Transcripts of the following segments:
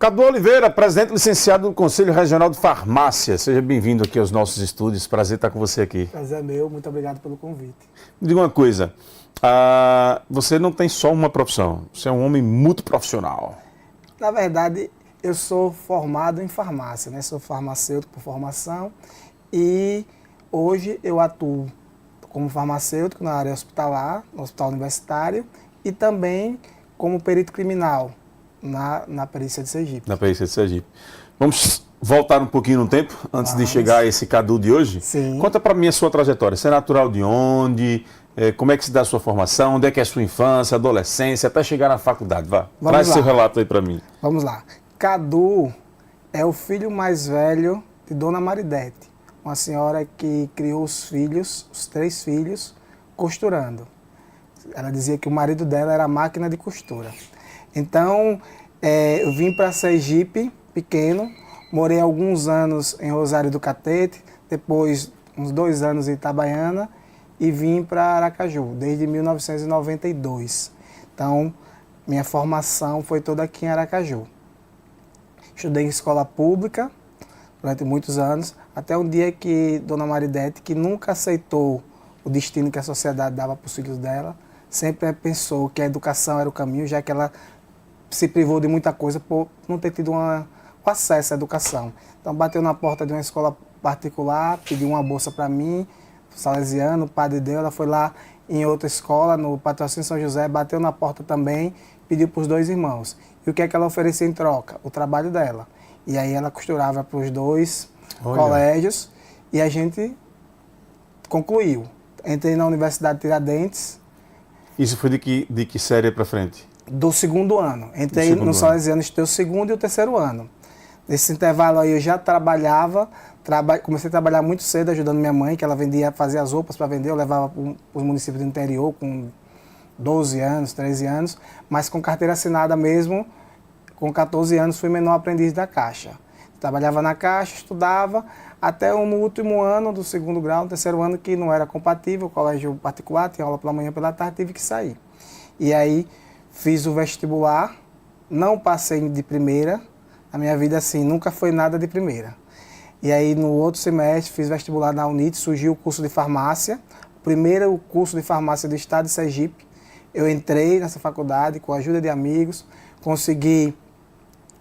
Cadu Oliveira, presidente licenciado do Conselho Regional de Farmácia. Seja bem-vindo aqui aos nossos estúdios. Prazer estar com você aqui. Prazer é meu, muito obrigado pelo convite. Me diga uma coisa, você não tem só uma profissão, você é um homem multiprofissional. Na verdade, eu sou formado em farmácia, né? Sou farmacêutico por formação e hoje eu atuo como farmacêutico na área hospitalar, no hospital universitário e também como perito criminal na perícia de Sergipe. Na perícia de Sergipe. Vamos voltar um pouquinho no tempo, antes de chegar a esse Cadu de hoje? Sim. Conta para mim a sua trajetória. Você é natural de onde? Como é que se dá a sua formação? Onde é que é a sua infância, adolescência, até chegar na faculdade? Vá, traz seu relato aí para mim. Vamos lá. Cadu é o filho mais velho de Dona Maridete, uma senhora que criou os filhos, os 3 filhos, costurando. Ela dizia que o marido dela era máquina de costura. Então, eu vim para Sergipe, pequeno, morei alguns anos em Rosário do Catete, depois uns 2 anos em Itabaiana e vim para Aracaju, desde 1992. Então, minha formação foi toda aqui em Aracaju. Estudei em escola pública durante muitos anos, até um dia que Dona Maridete, que nunca aceitou o destino que a sociedade dava para os filhos dela, sempre pensou que a educação era o caminho, já que ela se privou de muita coisa por não ter tido o acesso à educação. Então bateu na porta de uma escola particular, pediu uma bolsa para mim, salesiano, o padre deu, ela foi lá em outra escola, no Patrocínio São José, bateu na porta também, pediu para os 2 irmãos. E o que é que ela oferecia em troca? O trabalho dela. E aí ela costurava para os 2 colégios e a gente concluiu. Entrei na Universidade de Tiradentes. Isso foi de que série para frente? Do 2º ano. Entrei no Salesiano, estudei o 2º e o 3º ano. Nesse intervalo aí eu já trabalhava, comecei a trabalhar muito cedo ajudando minha mãe, que ela fazia as roupas para vender, eu levava para os municípios do interior com 12 anos, 13 anos, mas com carteira assinada mesmo, com 14 anos fui menor aprendiz da Caixa. Trabalhava na Caixa, estudava, até no último ano do 2º grau, no 3º ano, que não era compatível, colégio particular, tinha aula pela manhã, pela tarde, tive que sair. E aí fiz o vestibular, não passei de primeira, a minha vida assim, nunca foi nada de primeira. E aí no outro semestre fiz vestibular na UNIT, surgiu o curso de farmácia, o primeiro curso de farmácia do estado de Sergipe. Eu entrei nessa faculdade com a ajuda de amigos, consegui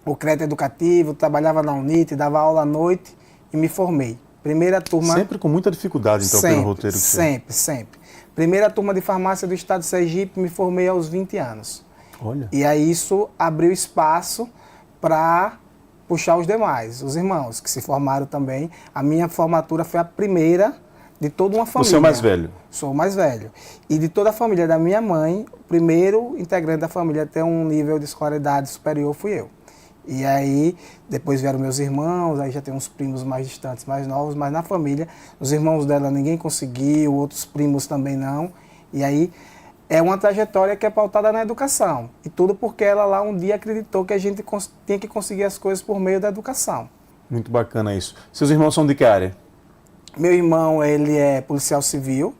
o crédito educativo, trabalhava na UNIT, dava aula à noite e me formei. Primeira turma... Sempre com muita dificuldade, então, pelo roteiro que sempre. Primeira turma de farmácia do estado de Sergipe, me formei aos 20 anos. Olha. E aí isso abriu espaço para puxar os demais, os irmãos, que se formaram também. A minha formatura foi a primeira de toda uma família. Você é o mais velho? Sou o mais velho. E de toda a família da minha mãe, o primeiro integrante da família a ter um nível de escolaridade superior fui eu. E aí, depois vieram meus irmãos, aí já tem uns primos mais distantes, mais novos, mas na família, os irmãos dela ninguém conseguiu, outros primos também não. E aí, é uma trajetória que é pautada na educação. E tudo porque ela lá um dia acreditou que a gente tinha que conseguir as coisas por meio da educação. Muito bacana isso. Seus irmãos são de que área? Meu irmão, ele é policial civil,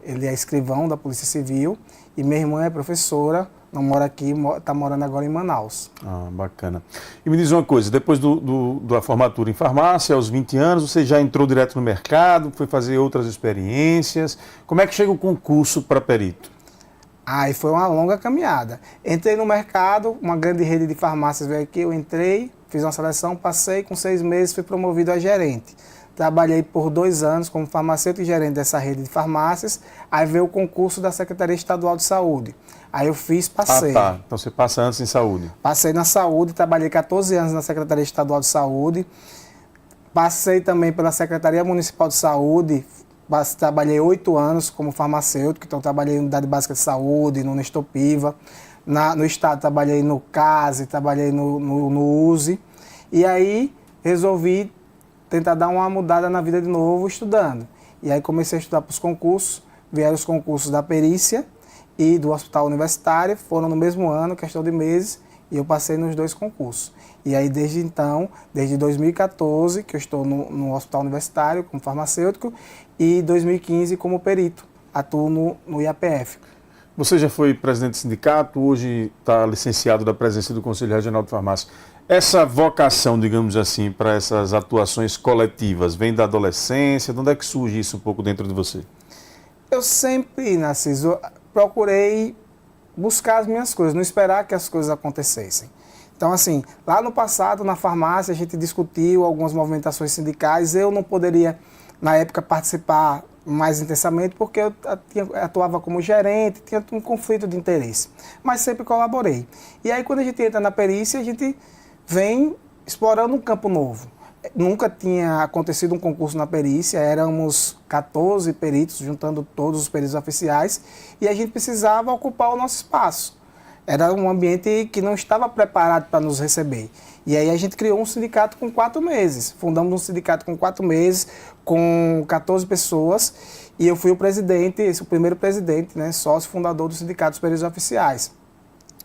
ele é escrivão da Polícia Civil, e minha irmã é professora, não mora aqui, está morando agora em Manaus. Ah, bacana. E me diz uma coisa, depois da formatura em farmácia, aos 20 anos, você já entrou direto no mercado, foi fazer outras experiências. Como é que chega o concurso para perito? Aí foi uma longa caminhada. Entrei no mercado, uma grande rede de farmácias veio aqui, eu entrei, fiz uma seleção, passei, com 6 meses fui promovido a gerente. Trabalhei por 2 anos como farmacêutico e gerente dessa rede de farmácias. Aí veio o concurso da Secretaria Estadual de Saúde. Aí eu fiz, passei. Ah, tá. Então você passa antes em saúde. Passei na saúde, trabalhei 14 anos na Secretaria Estadual de Saúde. Passei também pela Secretaria Municipal de Saúde. Trabalhei 8 anos como farmacêutico, então trabalhei em Unidade Básica de Saúde, no Nestopiva. No estado trabalhei no CASE, trabalhei no USE. E aí resolvi tentar dar uma mudada na vida de novo, estudando. E aí comecei a estudar para os concursos, vieram os concursos da perícia e do hospital universitário, foram no mesmo ano, questão de meses, e eu passei nos 2 concursos. E aí desde então, desde 2014, que eu estou no hospital universitário como farmacêutico, e 2015 como perito, atuo no IAPF. Você já foi presidente do sindicato, hoje está licenciado da presidência do Conselho Regional de Farmácia. Essa vocação, digamos assim, para essas atuações coletivas, vem da adolescência? De onde é que surge isso um pouco dentro de você? Eu sempre, Narciso, procurei buscar as minhas coisas, não esperar que as coisas acontecessem. Então, assim, lá no passado, na farmácia, a gente discutiu algumas movimentações sindicais. Eu não poderia, na época, participar mais intensamente, porque eu atuava como gerente, tinha um conflito de interesse. Mas sempre colaborei. E aí, quando a gente entra na perícia, a gente vem explorando um campo novo. Nunca tinha acontecido um concurso na perícia, éramos 14 peritos, juntando todos os peritos oficiais, e a gente precisava ocupar o nosso espaço. Era um ambiente que não estava preparado para nos receber. E aí a gente criou um sindicato com 4 meses. Fundamos um sindicato com 4 meses, com 14 pessoas, e eu fui o presidente, o primeiro presidente, né, sócio fundador do Sindicato dos Peritos Oficiais.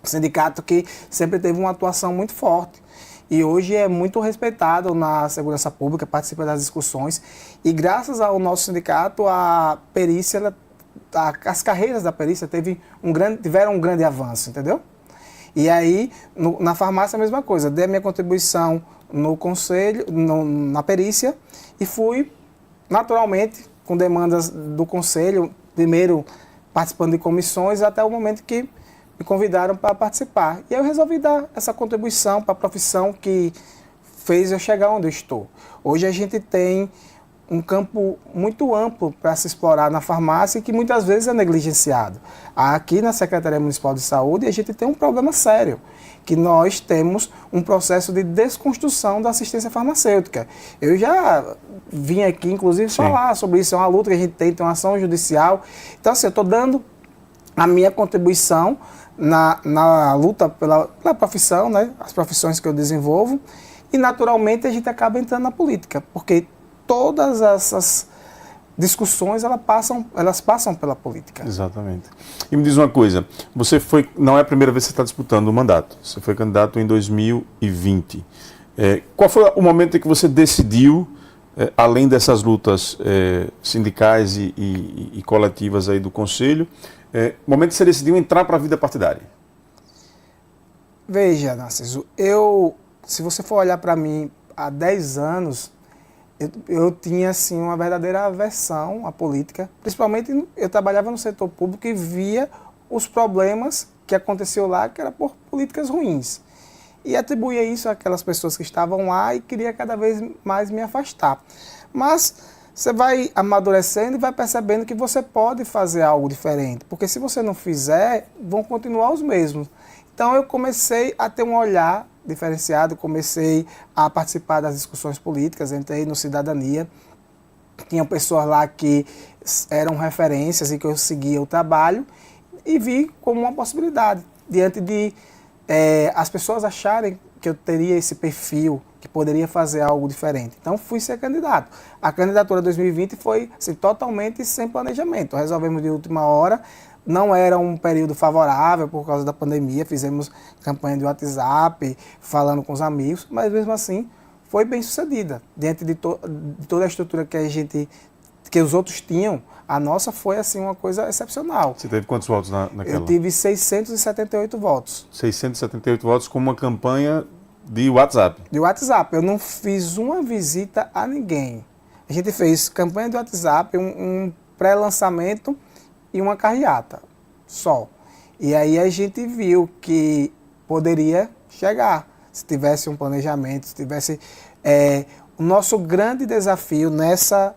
Um sindicato que sempre teve uma atuação muito forte. E hoje é muito respeitado na segurança pública, participa das discussões. E graças ao nosso sindicato, a perícia, as carreiras da perícia tiveram um grande avanço, entendeu? E aí, na farmácia, a mesma coisa. Dei a minha contribuição no conselho, na perícia, e fui, naturalmente, com demandas do conselho, primeiro participando de comissões, até o momento que me convidaram para participar. E eu resolvi dar essa contribuição para a profissão que fez eu chegar onde eu estou. Hoje a gente tem um campo muito amplo para se explorar na farmácia e que muitas vezes é negligenciado. Aqui na Secretaria Municipal de Saúde a gente tem um problema sério, que nós temos um processo de desconstrução da assistência farmacêutica. Eu já vim aqui, inclusive, falar sobre isso, é uma luta que a gente tem uma ação judicial. Então, assim, eu estou dando a minha contribuição na luta pela profissão, né, as profissões que eu desenvolvo, e naturalmente a gente acaba entrando na política, porque todas essas discussões elas passam pela política. Exatamente. E me diz uma coisa, não é a primeira vez que você está disputando o mandato, você foi candidato em 2020. Qual foi o momento em que você decidiu, além dessas lutas sindicais e coletivas aí do Conselho, o momento que você decidiu entrar para a vida partidária? Veja, Narciso, se você for olhar para mim há 10 anos, eu tinha assim, uma verdadeira aversão à política. Principalmente, eu trabalhava no setor público e via os problemas que aconteciam lá, que eram por políticas ruins. E atribuía isso àquelas pessoas que estavam lá e queria cada vez mais me afastar. Mas você vai amadurecendo e vai percebendo que você pode fazer algo diferente, porque se você não fizer, vão continuar os mesmos. Então eu comecei a ter um olhar diferenciado, comecei a participar das discussões políticas, entrei no Cidadania, tinha pessoas lá que eram referências e que eu seguia o trabalho e vi como uma possibilidade, diante de as pessoas acharem que eu teria esse perfil, que poderia fazer algo diferente. Então, fui ser candidato. A candidatura 2020 foi assim, totalmente sem planejamento. Resolvemos de última hora, não era um período favorável por causa da pandemia, fizemos campanha de WhatsApp, falando com os amigos, mas mesmo assim foi bem sucedida. Diante de toda a estrutura que os outros tinham, a nossa foi assim uma coisa excepcional. Você teve quantos votos naquela? Eu tive 678 votos. 678 votos com uma campanha de WhatsApp? De WhatsApp. Eu não fiz uma visita a ninguém. A gente fez campanha de WhatsApp, um pré-lançamento e uma carreata só. E aí a gente viu que poderia chegar, se tivesse um planejamento, se tivesse... o nosso grande desafio nessa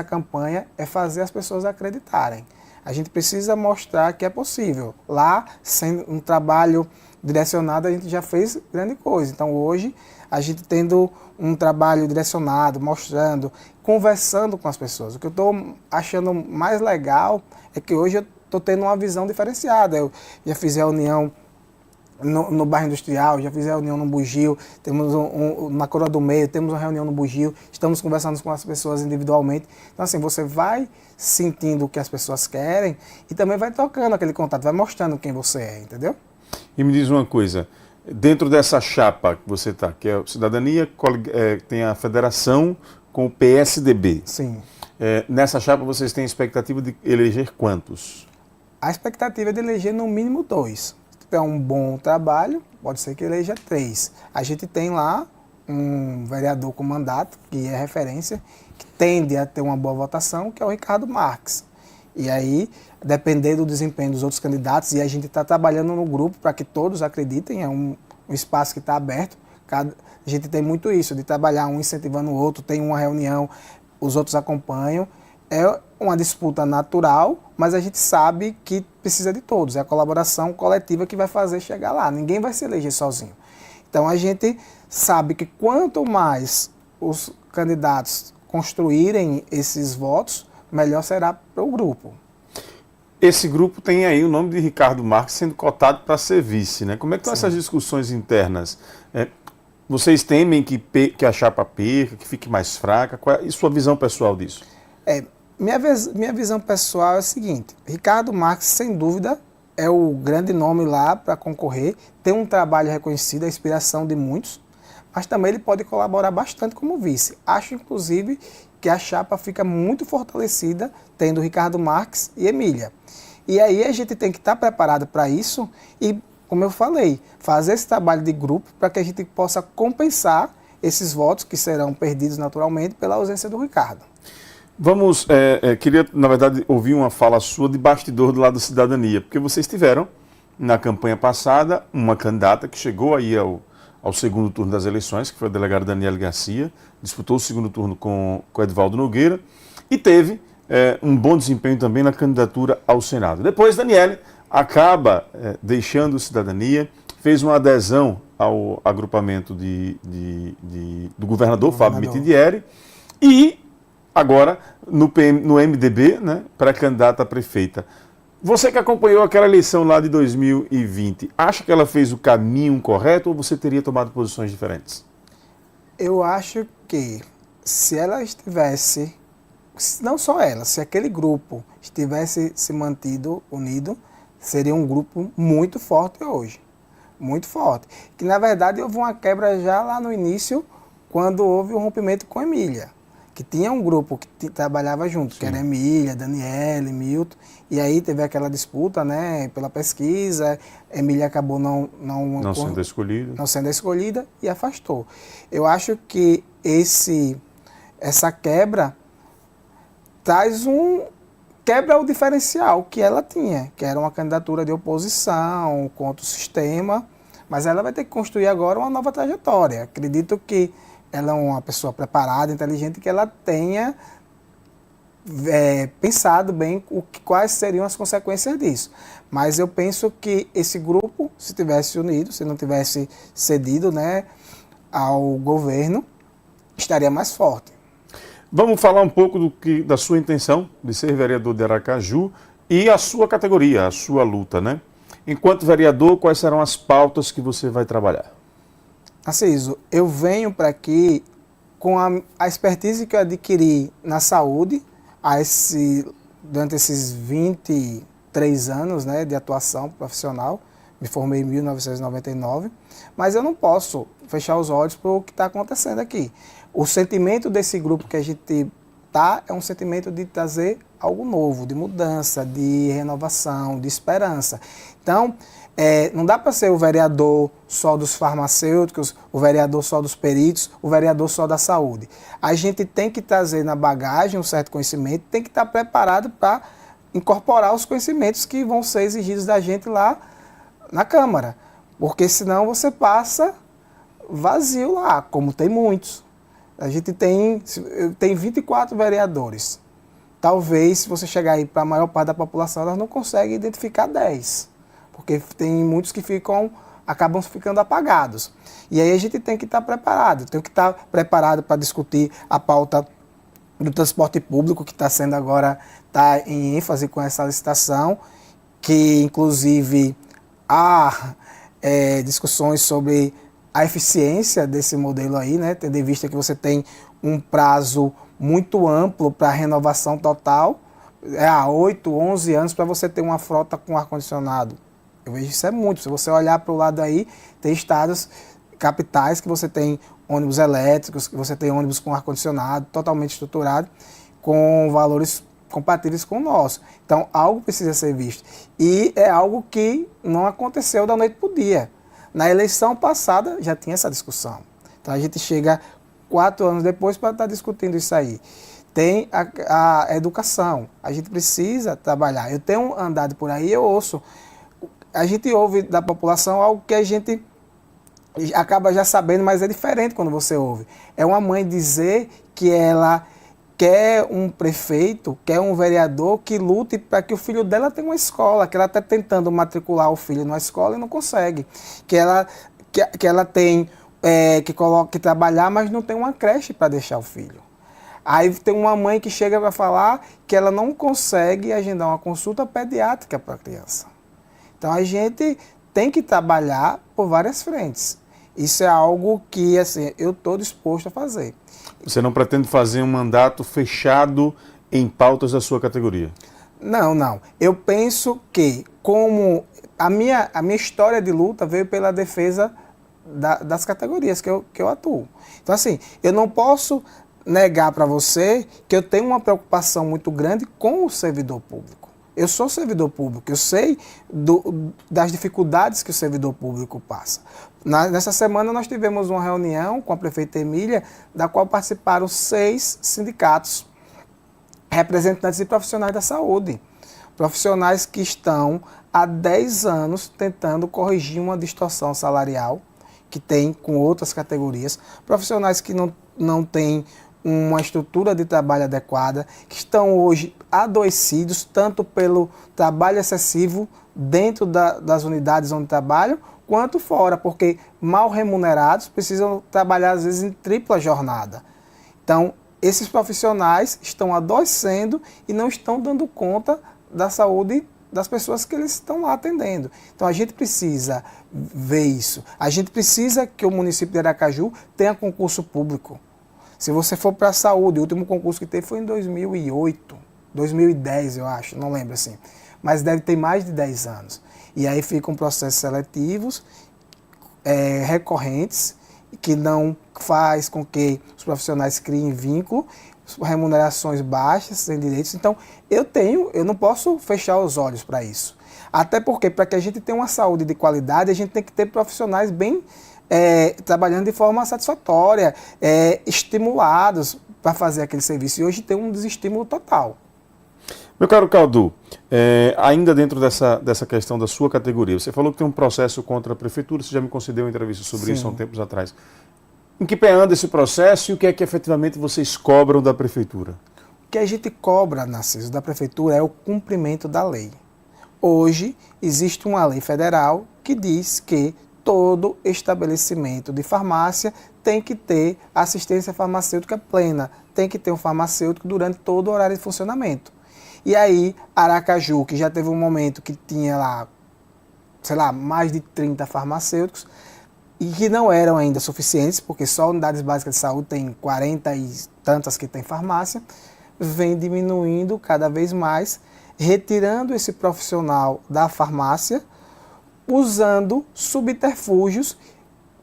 campanha é fazer as pessoas acreditarem. A gente precisa mostrar que é possível. Lá, sem um trabalho direcionado, a gente já fez grande coisa. Então, hoje, a gente tendo um trabalho direcionado, mostrando, conversando com as pessoas. O que eu estou achando mais legal é que hoje eu estou tendo uma visão diferenciada. Eu já fiz reunião no bairro industrial, já fiz reunião no Bugio, temos na Coroa do Meio, temos uma reunião no Bugio, estamos conversando com as pessoas individualmente. Então, assim, você vai sentindo o que as pessoas querem e também vai tocando aquele contato, vai mostrando quem você é, entendeu? E me diz uma coisa, dentro dessa chapa que você está, que é a Cidadania, tem a federação com o PSDB. Sim. Nessa chapa vocês têm a expectativa de eleger quantos? A expectativa é de eleger no mínimo 2. tiver um bom trabalho, pode ser que eleja 3. A gente tem lá um vereador com mandato, que é referência, que tende a ter uma boa votação, que é o Ricardo Marques. E aí, dependendo do desempenho dos outros candidatos, e a gente está trabalhando no grupo para que todos acreditem, é um espaço que está aberto. A gente tem muito isso, de trabalhar um incentivando o outro, tem uma reunião, os outros acompanham. É uma disputa natural, mas a gente sabe que precisa de todos. É a colaboração coletiva que vai fazer chegar lá. Ninguém vai se eleger sozinho. Então a gente sabe que quanto mais os candidatos construírem esses votos, melhor será para o grupo. Esse grupo tem aí o nome de Ricardo Marques sendo cotado para ser vice, né? Como é que estão essas discussões internas? Vocês temem que a chapa perca, que fique mais fraca? Qual é a sua visão pessoal disso? Minha visão pessoal é a seguinte: Ricardo Marques, sem dúvida, é o grande nome lá para concorrer, tem um trabalho reconhecido, a inspiração de muitos, mas também ele pode colaborar bastante como vice. Acho, inclusive, que a chapa fica muito fortalecida tendo Ricardo Marques e Emília. E aí a gente tem que estar preparado para isso e, como eu falei, fazer esse trabalho de grupo para que a gente possa compensar esses votos que serão perdidos naturalmente pela ausência do Ricardo. Vamos, queria, na verdade, ouvir uma fala sua de bastidor do lado da cidadania, porque vocês tiveram, na campanha passada, uma candidata que chegou aí ao segundo turno das eleições, que foi a delegada Daniele Garcia, disputou o segundo turno com Edvaldo Nogueira, e teve um bom desempenho também na candidatura ao Senado. Depois, Daniele acaba deixando cidadania, fez uma adesão ao agrupamento do governador Fábio Mitidieri, e agora no MDB, né, para candidata a prefeita. Você que acompanhou aquela eleição lá de 2020, acha que ela fez o caminho correto ou você teria tomado posições diferentes? Eu acho que se ela estivesse, não só ela, se aquele grupo estivesse se mantido unido, seria um grupo muito forte hoje. Muito forte. Que na verdade houve uma quebra já lá no início, quando houve o rompimento com Emília. Que tinha um grupo que trabalhava junto, Sim. que era Emília, Daniele, Milton, e aí teve aquela disputa, né, pela pesquisa, Emília acabou não sendo escolhida e afastou. Eu acho que essa quebra quebra o diferencial que ela tinha, que era uma candidatura de oposição contra o sistema, mas ela vai ter que construir agora uma nova trajetória. Acredito que ela é uma pessoa preparada, inteligente, que ela tenha pensado bem quais seriam as consequências disso. Mas eu penso que esse grupo, se tivesse unido, se não tivesse cedido, né, ao governo, estaria mais forte. Vamos falar um pouco da sua intenção de ser vereador de Aracaju e a sua categoria, a sua luta, né? Enquanto vereador, quais serão as pautas que você vai trabalhar? Narciso, eu venho para aqui com a expertise que eu adquiri na saúde durante esses 23 anos, né, de atuação profissional. Me formei em 1999, mas eu não posso fechar os olhos para o que está acontecendo aqui. O sentimento desse grupo que a gente está é um sentimento de trazer algo novo, de mudança, de renovação, de esperança. Então, não dá para ser o vereador só dos farmacêuticos, o vereador só dos peritos, o vereador só da saúde. A gente tem que trazer na bagagem um certo conhecimento, tem que estar preparado para incorporar os conhecimentos que vão ser exigidos da gente lá na Câmara. Porque senão você passa vazio lá, como tem muitos. A gente tem 24 vereadores. Talvez, se você chegar aí para a maior parte da população, elas não conseguem identificar 10. Porque tem muitos que acabam ficando apagados. E aí a gente tem que estar preparado. Tem que estar preparado para discutir a pauta do transporte público, que está sendo agora, está em ênfase com essa licitação, que inclusive há discussões sobre a eficiência desse modelo aí, né? Tendo em vista que você tem um prazo muito amplo para a renovação total, 8, 11 anos para você ter uma frota com ar-condicionado. Eu vejo isso é muito. Se você olhar para o lado aí, tem estados, capitais, que você tem ônibus elétricos, que você tem ônibus com ar-condicionado, totalmente estruturado, com valores compatíveis com o nosso. Então, algo precisa ser visto. E é algo que não aconteceu da noite para o dia. Na eleição passada já tinha essa discussão. Então, a gente chega 4 anos depois para estar discutindo isso aí. Tem a educação. A gente precisa trabalhar. Eu tenho andado por aí, eu ouço. A gente ouve da população algo que a gente acaba já sabendo, mas é diferente quando você ouve. É uma mãe dizer que ela quer um prefeito, quer um vereador que lute para que o filho dela tenha uma escola, que ela está tentando matricular o filho numa escola e não consegue. Que ela tem que trabalhar, mas não tem uma creche para deixar o filho. Aí tem uma mãe que chega para falar que ela não consegue agendar uma consulta pediátrica para a criança. Então a gente tem que trabalhar por várias frentes. Isso é algo que assim, eu estou disposto a fazer. Você não pretende fazer um mandato fechado em pautas da sua categoria? Não. Eu penso que, como a minha história de luta veio pela defesa das categorias que eu atuo. Então, assim, eu não posso negar para você que eu tenho uma preocupação muito grande com o servidor público. Eu sou servidor público, eu sei das dificuldades que o servidor público passa. Nessa semana nós tivemos uma reunião com a prefeita Emília, da qual participaram 6 sindicatos, representantes e profissionais da saúde. Profissionais que estão há 10 anos tentando corrigir uma distorção salarial que tem com outras categorias. Profissionais que não têm uma estrutura de trabalho adequada, que estão hoje adoecidos, tanto pelo trabalho excessivo dentro das unidades onde trabalham, quanto fora, porque mal remunerados precisam trabalhar às vezes em tripla jornada. Então, esses profissionais estão adoecendo e não estão dando conta da saúde das pessoas que eles estão lá atendendo. Então, a gente precisa ver isso. A gente precisa que o município de Aracaju tenha concurso público. Se você for para a saúde, o último concurso que teve foi em 2008, 2010, eu acho, não lembro assim. Mas deve ter mais de 10 anos. E aí ficam processos seletivos, recorrentes, que não faz com que os profissionais criem vínculo, remunerações baixas, sem direitos. Então, eu não posso fechar os olhos para isso. Até porque, para que a gente tenha uma saúde de qualidade, a gente tem que ter profissionais bem trabalhando de forma satisfatória, estimulados para fazer aquele serviço. E hoje tem um desestímulo total. Meu caro Caldu, ainda dentro dessa questão da sua categoria, você falou que tem um processo contra a prefeitura, você já me concedeu uma entrevista sobre isso há um tempos atrás. Em que pé anda esse processo e o que é que efetivamente vocês cobram da prefeitura? O que a gente cobra, Narciso, da prefeitura é o cumprimento da lei. Hoje existe uma lei federal que diz que todo estabelecimento de farmácia tem que ter assistência farmacêutica plena, tem que ter um farmacêutico durante todo o horário de funcionamento. E aí, Aracaju, que já teve um momento que tinha lá, sei lá, mais de 30 farmacêuticos, e que não eram ainda suficientes, porque só unidades básicas de saúde tem 40 e tantas que tem farmácia, vem diminuindo cada vez mais, retirando esse profissional da farmácia, usando subterfúgios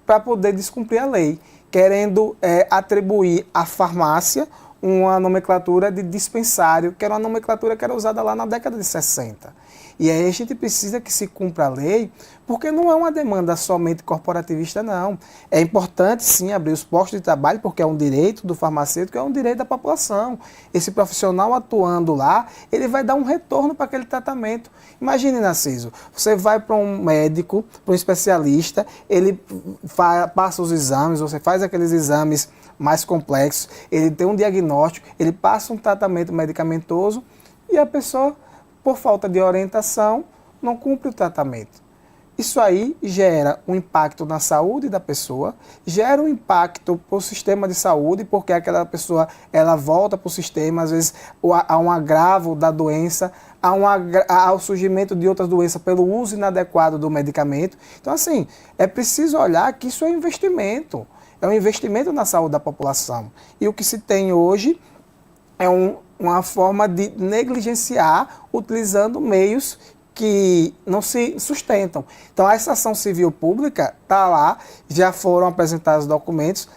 para poder descumprir a lei, querendo atribuir à farmácia uma nomenclatura de dispensário, que era uma nomenclatura que era usada lá na década de 60. E aí a gente precisa que se cumpra a lei, porque não é uma demanda somente corporativista, não. É importante, sim, abrir os postos de trabalho, porque é um direito do farmacêutico, é um direito da população. Esse profissional atuando lá, ele vai dar um retorno para aquele tratamento. Imagine, Narciso, você vai para um médico, para um especialista, ele passa os exames, você faz aqueles exames mais complexos, ele tem um diagnóstico, ele passa um tratamento medicamentoso e a pessoa, por falta de orientação, não cumpre o tratamento. Isso aí gera um impacto na saúde da pessoa, gera um impacto para o sistema de saúde, porque aquela pessoa volta para o sistema, às vezes há um agravo da doença, há o surgimento de outras doenças pelo uso inadequado do medicamento. Então, assim, é preciso olhar que isso é investimento. É um investimento na saúde da população. E o que se tem hoje é uma forma de negligenciar utilizando meios que não se sustentam. Então, essa ação civil pública está lá, já foram apresentados documentos.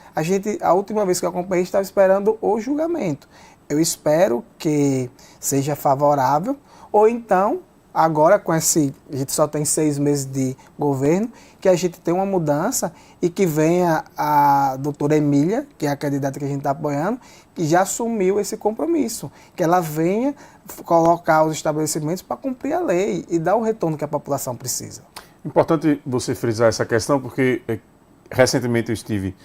A última vez que eu acompanhei, estava esperando o julgamento. eu espero que seja favorável, ou então, agora a gente só tem 6 meses de governo, que a gente tenha uma mudança e que venha a doutora Emília, que é a candidata que a gente está apoiando, que já assumiu esse compromisso, que ela venha colocar os estabelecimentos para cumprir a lei e dar o retorno que a população precisa. Importante você frisar essa questão, porque recentemente eu estive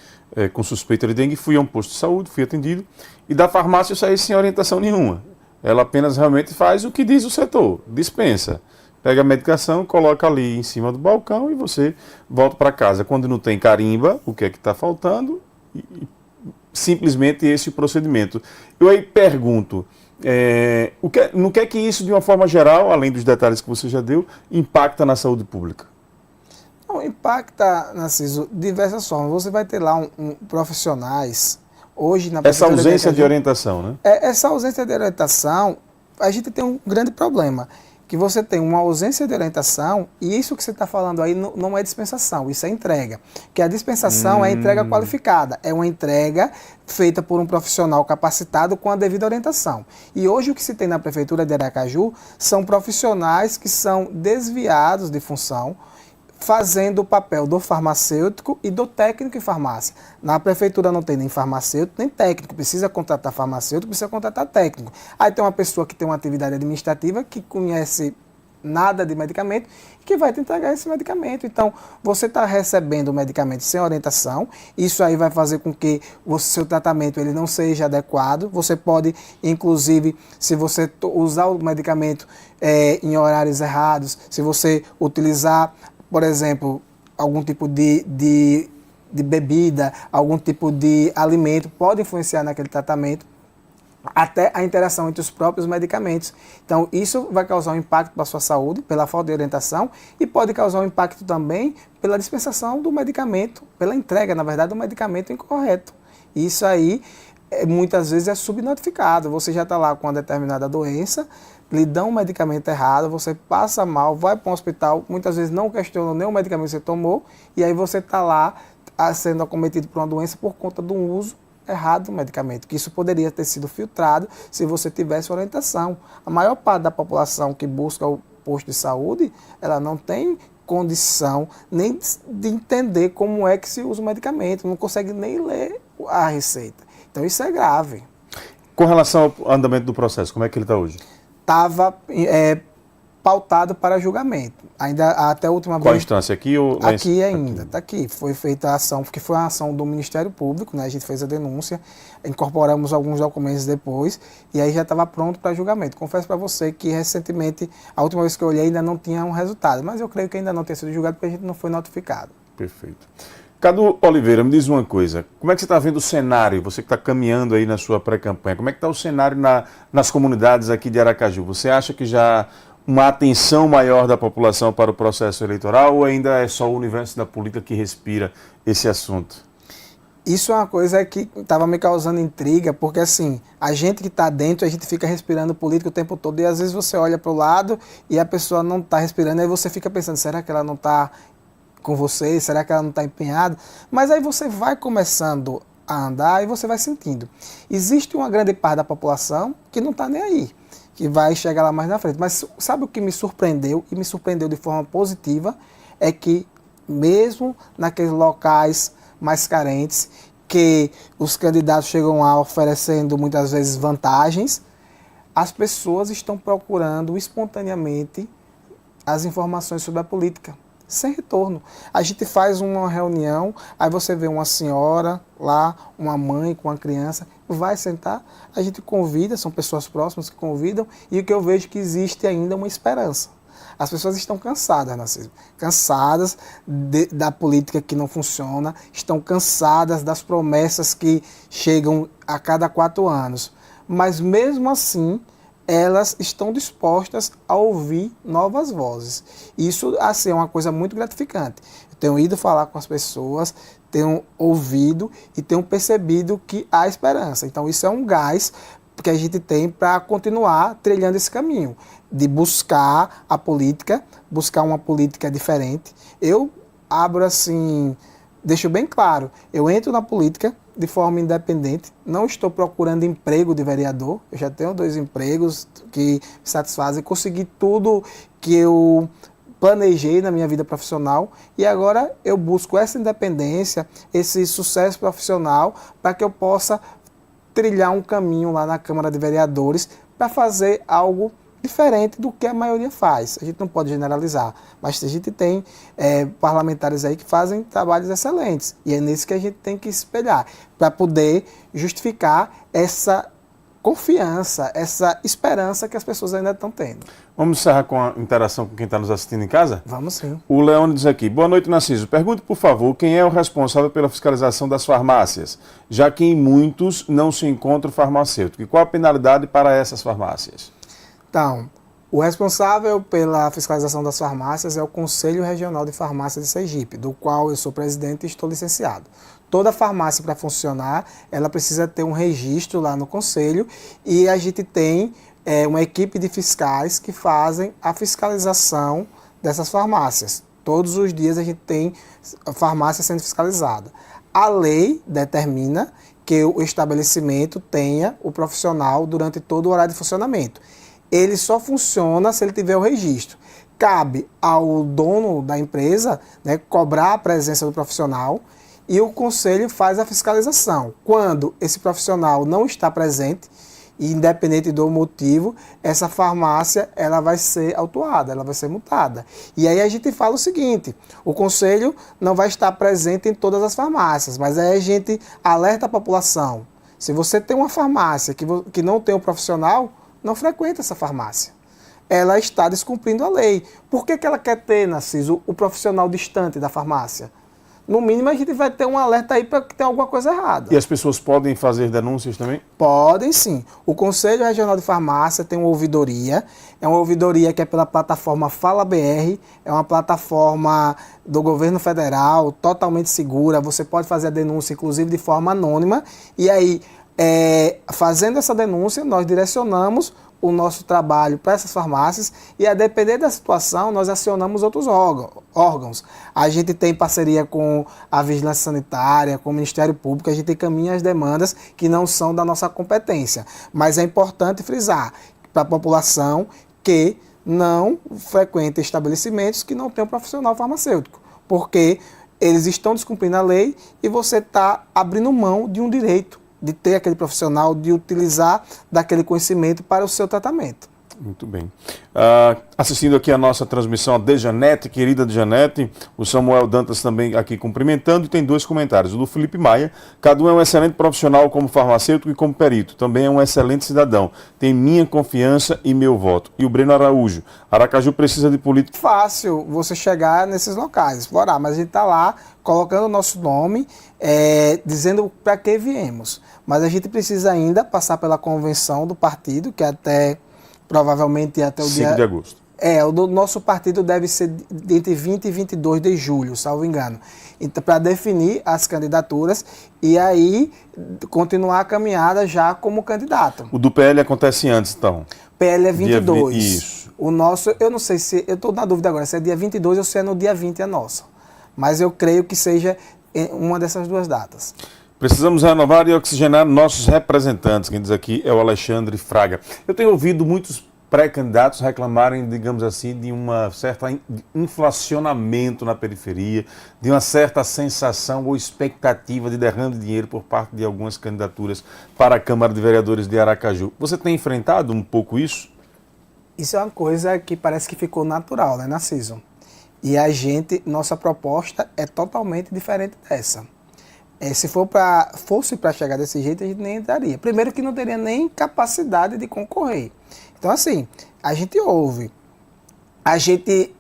com suspeita de dengue, fui a um posto de saúde, fui atendido, e da farmácia eu saí sem orientação nenhuma. Ela apenas realmente faz o que diz o setor, dispensa. Pega a medicação, coloca ali em cima do balcão e você volta para casa. Quando não tem carimba, o que é que está faltando? Simplesmente esse procedimento. Eu aí pergunto, no que é que isso, de uma forma geral, além dos detalhes que você já deu, impacta na saúde pública? Não, impacta, Narciso, de diversas formas. Você vai ter lá profissionais, hoje na essa ausência de orientação, né? Essa ausência de orientação, a gente tem um grande problema, que você tem uma ausência de orientação, e isso que você está falando aí não é dispensação, isso é entrega. Que a dispensação é entrega qualificada, é uma entrega feita por um profissional capacitado com a devida orientação. E hoje o que se tem na Prefeitura de Aracaju são profissionais que são desviados de função, fazendo o papel do farmacêutico e do técnico em farmácia. Na prefeitura não tem nem farmacêutico, nem técnico. Precisa contratar farmacêutico, precisa contratar técnico. Aí tem uma pessoa que tem uma atividade administrativa, que conhece nada de medicamento, e que vai te entregar esse medicamento. Então, você está recebendo o medicamento sem orientação, isso aí vai fazer com que o seu tratamento ele não seja adequado. Você pode, inclusive, se você usar o medicamento em horários errados, se você utilizar, por exemplo, algum tipo de bebida, algum tipo de alimento, pode influenciar naquele tratamento, até a interação entre os próprios medicamentos. Então, isso vai causar um impacto para a sua saúde, pela falta de orientação, e pode causar um impacto também pela dispensação do medicamento, pela entrega, na verdade, do medicamento incorreto. Isso aí, muitas vezes, é subnotificado. Você já está lá com uma determinada doença, lhe dão um medicamento errado, você passa mal, vai para um hospital, muitas vezes não questionam nem o medicamento que você tomou, e aí você está lá sendo acometido por uma doença por conta de um uso errado do medicamento, que isso poderia ter sido filtrado se você tivesse orientação. A maior parte da população que busca o posto de saúde, ela não tem condição nem de entender como é que se usa o medicamento, não consegue nem ler a receita. Então isso é grave. Com relação ao andamento do processo, como é que ele está hoje? Estava pautado para julgamento. Ainda até a última vez. Qual instância? Aqui ou lá aqui ainda, está aqui. Foi feita a ação, porque foi uma ação do Ministério Público, né? A gente fez a denúncia, incorporamos alguns documentos depois, e aí já estava pronto para julgamento. Confesso para você que recentemente, a última vez que eu olhei, ainda não tinha um resultado, mas eu creio que ainda não tenha sido julgado porque a gente não foi notificado. Perfeito. Cadu Oliveira, me diz uma coisa, como é que você está vendo o cenário, você que está caminhando aí na sua pré-campanha, como é que está o cenário nas comunidades aqui de Aracaju? Você acha que já uma atenção maior da população para o processo eleitoral ou ainda é só o universo da política que respira esse assunto? Isso é uma coisa que estava me causando intriga, porque assim, a gente que está dentro, a gente fica respirando política o tempo todo, e às vezes você olha para o lado e a pessoa não está respirando, aí você fica pensando, será que ela não está com você? Será que ela não está empenhada? Mas aí você vai começando a andar e você vai sentindo. Existe uma grande parte da população que não está nem aí, que vai chegar lá mais na frente. Mas sabe o que me surpreendeu, e me surpreendeu de forma positiva, é que mesmo naqueles locais mais carentes, que os candidatos chegam lá oferecendo muitas vezes vantagens, as pessoas estão procurando espontaneamente as informações sobre a política, sem retorno. A gente faz uma reunião, aí você vê uma senhora lá, uma mãe com uma criança, vai sentar, a gente convida, são pessoas próximas que convidam, e o que eu vejo é que existe ainda uma esperança. As pessoas estão cansadas, Narciso, cansadas da política que não funciona, estão cansadas das promessas que chegam a cada 4 anos. Mas mesmo assim, elas estão dispostas a ouvir novas vozes. Isso, assim, é uma coisa muito gratificante. Eu tenho ido falar com as pessoas, tenho ouvido e tenho percebido que há esperança. Então, isso é um gás que a gente tem para continuar trilhando esse caminho, de buscar a política, buscar uma política diferente. Eu abro assim, deixo bem claro, eu entro na política de forma independente, não estou procurando emprego de vereador, eu já tenho 2 empregos que me satisfazem, consegui tudo que eu planejei na minha vida profissional e agora eu busco essa independência, esse sucesso profissional para que eu possa trilhar um caminho lá na Câmara de Vereadores para fazer algo diferente do que a maioria faz. A gente não pode generalizar, mas a gente tem parlamentares aí que fazem trabalhos excelentes e é nisso que a gente tem que espelhar para poder justificar essa confiança, essa esperança que as pessoas ainda estão tendo. Vamos encerrar com a interação com quem está nos assistindo em casa? Vamos sim. O Leone diz aqui: boa noite, Narciso. Pergunte, por favor, quem é o responsável pela fiscalização das farmácias, já que em muitos não se encontra o farmacêutico. E qual a penalidade para essas farmácias? Então, o responsável pela fiscalização das farmácias é o Conselho Regional de Farmácia de Sergipe, do qual eu sou presidente e estou licenciado. Toda farmácia, para funcionar, ela precisa ter um registro lá no Conselho e a gente tem uma equipe de fiscais que fazem a fiscalização dessas farmácias. Todos os dias a gente tem farmácia sendo fiscalizada. A lei determina que o estabelecimento tenha o profissional durante todo o horário de funcionamento. Ele só funciona se ele tiver o registro. Cabe ao dono da empresa, né, cobrar a presença do profissional e o conselho faz a fiscalização. Quando esse profissional não está presente, independente do motivo, essa farmácia ela vai ser autuada, ela vai ser multada. E aí a gente fala o seguinte: o conselho não vai estar presente em todas as farmácias, mas aí a gente alerta a população. Se você tem uma farmácia que não tem um profissional, não frequenta essa farmácia. Ela está descumprindo a lei. Por que ela quer ter, Narciso, o profissional distante da farmácia? No mínimo, a gente vai ter um alerta aí para que tem alguma coisa errada. E as pessoas podem fazer denúncias também? Podem sim. O Conselho Regional de Farmácia tem uma ouvidoria. É uma ouvidoria que é pela plataforma Fala BR. É uma plataforma do governo federal, totalmente segura. Você pode fazer a denúncia, inclusive, de forma anônima. E aí, fazendo essa denúncia, nós direcionamos o nosso trabalho para essas farmácias e, a depender da situação, nós acionamos outros órgãos. A gente tem parceria com a Vigilância Sanitária, com o Ministério Público, a gente encaminha as demandas que não são da nossa competência. Mas é importante frisar para a população que não frequenta estabelecimentos que não tem um profissional farmacêutico, porque eles estão descumprindo a lei e você está abrindo mão de um direito de ter aquele profissional, de utilizar daquele conhecimento para o seu tratamento. Muito bem. Assistindo aqui a nossa transmissão, a Dejanete, querida Dejanete, o Samuel Dantas também aqui cumprimentando, e tem 2 comentários. O do Felipe Maia: Cadu é um excelente profissional como farmacêutico e como perito, também é um excelente cidadão, tem minha confiança e meu voto. E o Breno Araújo: Aracaju precisa de política. Fácil você chegar nesses locais, explorar, mas a gente está lá colocando o nosso nome, dizendo para que viemos. Mas a gente precisa ainda passar pela convenção do partido, que provavelmente até o 5 de agosto. O do nosso partido deve ser entre 20 e 22 de julho, salvo engano. Então, para definir as candidaturas e aí continuar a caminhada já como candidato. O do PL acontece antes, então? PL é 22. Isso. O nosso, eu não sei se, eu estou na dúvida agora, se é dia 22 ou se é no dia 20 a nossa. Mas eu creio que seja uma dessas 2 datas. Precisamos renovar e oxigenar nossos representantes. Quem diz aqui é o Alexandre Fraga. Eu tenho ouvido muitos pré-candidatos reclamarem, digamos assim, de uma certa inflacionamento na periferia, de uma certa sensação ou expectativa de derrame de dinheiro por parte de algumas candidaturas para a Câmara de Vereadores de Aracaju. Você tem enfrentado um pouco isso? Isso é uma coisa que parece que ficou natural, né, Narciso? E nossa proposta é totalmente diferente dessa. Se fosse para chegar desse jeito, a gente nem entraria. Primeiro que não teria nem capacidade de concorrer. Então, assim, a gente ouve, a gente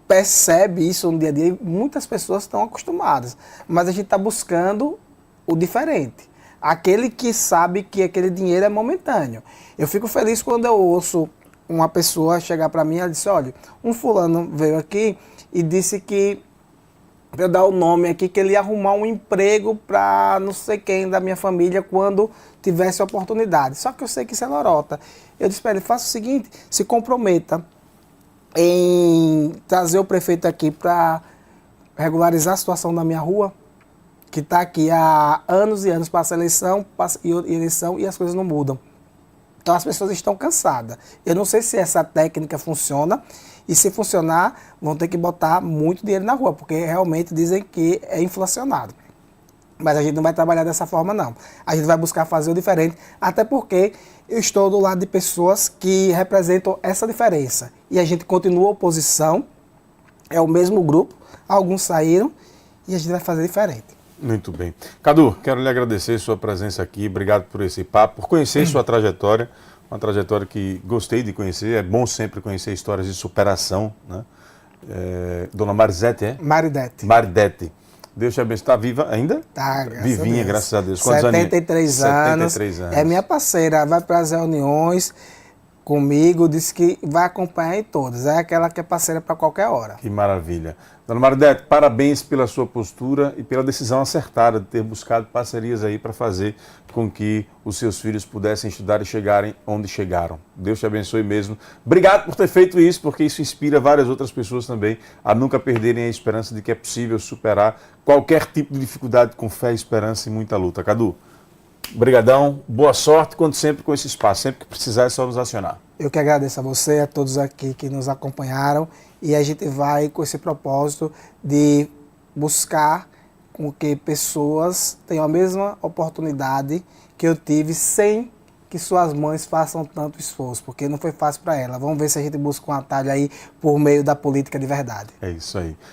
percebe isso no dia a dia e muitas pessoas estão acostumadas. Mas a gente está buscando o diferente. Aquele que sabe que aquele dinheiro é momentâneo. Eu fico feliz quando eu ouço uma pessoa chegar para mim e disse: olha, um fulano veio aqui e disse que, para eu dar o nome aqui, que ele ia arrumar um emprego para não sei quem da minha família quando tivesse oportunidade. Só que eu sei que isso é lorota. Eu disse para ele: faça o seguinte, se comprometa em trazer o prefeito aqui para regularizar a situação da minha rua. que está aqui há anos e anos, passa eleição, e as coisas não mudam. Então as pessoas estão cansadas. Eu não sei se essa técnica funciona, e se funcionar, vão ter que botar muito dinheiro na rua, porque realmente dizem que é inflacionado. Mas a gente não vai trabalhar dessa forma, não. A gente vai buscar fazer o diferente, até porque eu estou do lado de pessoas que representam essa diferença. E a gente continua a oposição, é o mesmo grupo, alguns saíram, e a gente vai fazer diferente. Muito bem. Cadu, quero lhe agradecer sua presença aqui, obrigado por esse papo, por conhecer sua trajetória, uma trajetória que gostei de conhecer, é bom sempre conhecer histórias de superação, né? Dona Marisete, é? Maridete. Maridete. Deus te abençoe. Está viva ainda? Tá, graças Vivinha, a Deus. graças a Deus. Quantos 73 anos. 73 anos. É minha parceira, vai para as reuniões comigo, disse que vai acompanhar em todas. É aquela que é parceira para qualquer hora. Que maravilha. Dona Maridete, parabéns pela sua postura e pela decisão acertada de ter buscado parcerias aí para fazer com que os seus filhos pudessem estudar e chegarem onde chegaram. Deus te abençoe mesmo. Obrigado por ter feito isso, porque isso inspira várias outras pessoas também a nunca perderem a esperança de que é possível superar qualquer tipo de dificuldade com fé, esperança e muita luta. Cadu, brigadão, boa sorte, quando sempre com esse espaço. Sempre que precisar é só nos acionar. Eu que agradeço a você, a todos aqui que nos acompanharam, e a gente vai com esse propósito de buscar com que pessoas tenham a mesma oportunidade que eu tive sem que suas mães façam tanto esforço, porque não foi fácil para elas. Vamos ver se a gente busca um atalho aí por meio da política de verdade. É isso aí.